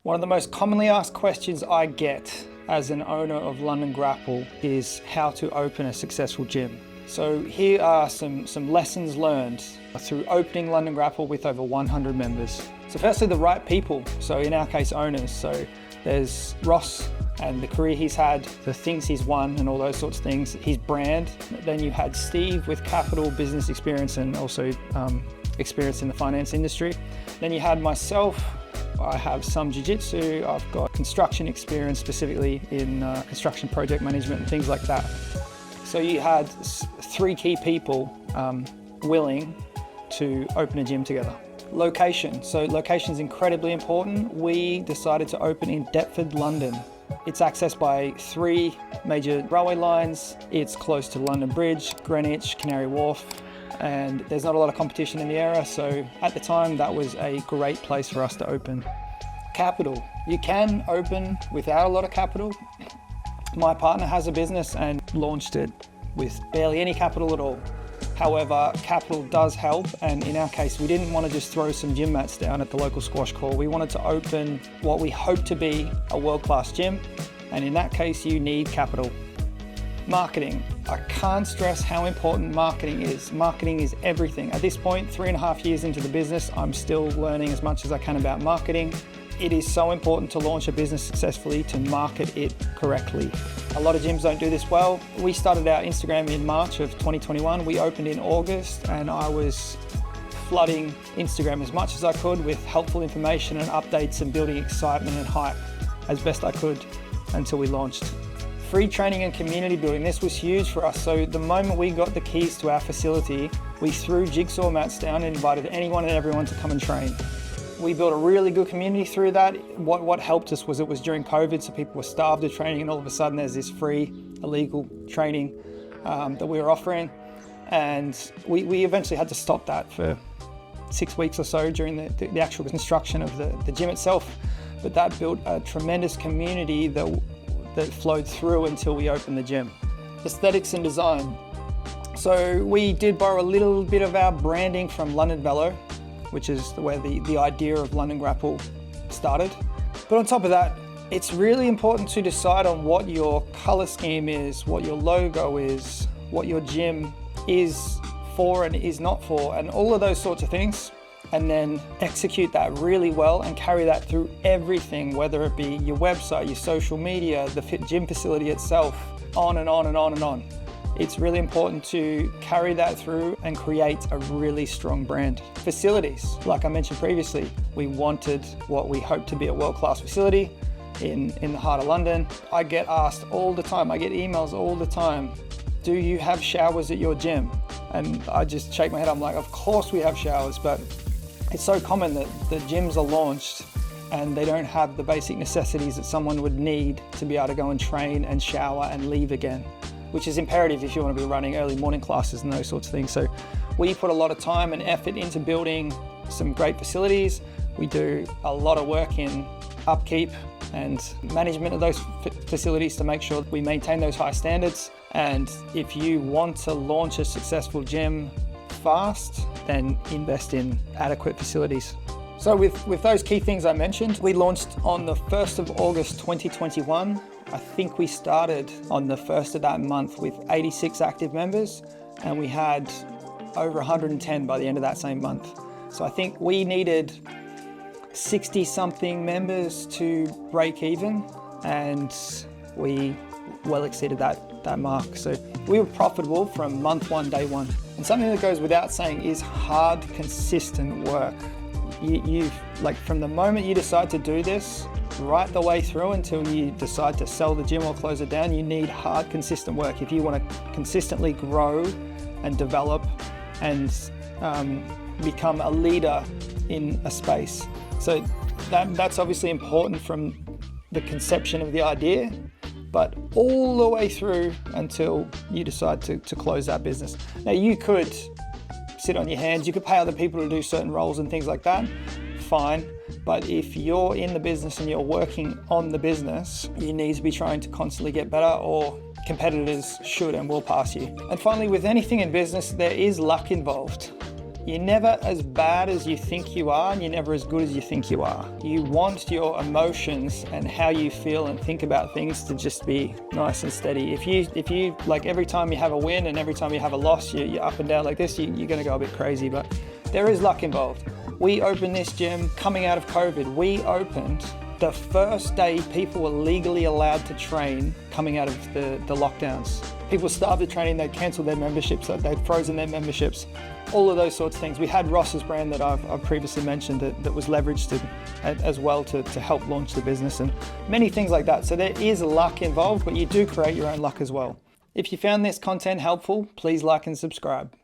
One of the most commonly asked questions I get as an owner of London Grapple is how to open a successful gym. So here are some lessons learned through opening London Grapple with over 100 members. So firstly, the right people. So in our case, owners. So there's Ross and the career he's had, the things he's won and all those sorts of things, his brand. Then you had Steve with capital, business experience, and also experience in the finance industry. Then you had myself. I have some jiu-jitsu, I've got construction experience specifically in construction project management and things like that. So you had three key people willing to open a gym together. Location, so location is incredibly important. We decided to open in Deptford, London. It's accessed by 3 major railway lines. It's close to London Bridge, Greenwich, Canary Wharf, and there's not a lot of competition in the area, so at the time that was a great place for us to open. Capital. You can open without a lot of capital. My partner has a business and launched it with barely any capital at all. However, capital does help, and in our case, we didn't want to just throw some gym mats down at the local squash court. We wanted to open what we hope to be a world-class gym, and in that case, you need capital. Marketing. I can't stress how important marketing is. Marketing is everything. At this point, 3.5 years into the business, I'm still learning as much as I can about marketing. It is so important to launch a business successfully to market it correctly. A lot of gyms don't do this well. We started our Instagram in March of 2021. We opened in August, and I was flooding Instagram as much as I could with helpful information and updates and building excitement and hype as best I could until we launched. Free training and community building, this was huge for us. So the moment we got the keys to our facility, we threw jigsaw mats down and invited anyone and everyone to come and train. We built a really good community through that. What helped us was it was during COVID, so people were starved of training, and all of a sudden there's this free, illegal training that we were offering. And we eventually had to stop that for 6 weeks or so during the actual construction of the gym itself. But that built a tremendous community that flowed through until we opened the gym. Aesthetics and design. So we did borrow a little bit of our branding from London Velo, which is where the idea of London Grapple started. But on top of that, it's really important to decide on what your color scheme is, what your logo is, what your gym is for and is not for, and all of those sorts of things. And then execute that really well and carry that through everything, whether it be your website, your social media, the gym facility itself, on and on and on and on. It's really important to carry that through and create a really strong brand. Facilities, like I mentioned previously, we wanted what we hoped to be a world-class facility in the heart of London. I get asked all the time, I get emails all the time, do you have showers at your gym? And I just shake my head, I'm like, of course we have showers, but it's so common that the gyms are launched and they don't have the basic necessities that someone would need to be able to go and train and shower and leave again, which is imperative if you want to be running early morning classes and those sorts of things. So we put a lot of time and effort into building some great facilities. We do a lot of work in upkeep and management of those facilities to make sure that we maintain those high standards. And if you want to launch a successful gym fast, then invest in adequate facilities. So with those key things I mentioned, we launched on the 1st of August 2021. I think we started on the 1st of that month with 86 active members, and we had over 110 by the end of that same month. So I think we needed 60 something members to break even, and we well exceeded that mark. So we were profitable from month 1, day 1. And something that goes without saying is hard, consistent work. You like from the moment you decide to do this, right the way through until you decide to sell the gym or close it down, you need hard, consistent work if you want to consistently grow and develop and become a leader in a space. So that's obviously important from the conception of the idea, but all the way through until you decide to close that business. Now you could sit on your hands, you could pay other people to do certain roles and things like that, fine. But if you're in the business and you're working on the business, you need to be trying to constantly get better, or competitors should and will pass you. And finally, with anything in business, there is luck involved. You're never as bad as you think you are, and you're never as good as you think you are. You want your emotions and how you feel and think about things to just be nice and steady. If you like every time you have a win and every time you have a loss, you're up and down like this, you're gonna go a bit crazy, but there is luck involved. We opened this gym coming out of COVID. We opened the first day people were legally allowed to train coming out of the lockdowns. People started training, they cancelled their memberships, they'd frozen their memberships, all of those sorts of things. We had Ross's brand that I've previously mentioned that was leveraged as well to help launch the business, and many things like that. So there is luck involved, but you do create your own luck as well. If you found this content helpful, please like and subscribe.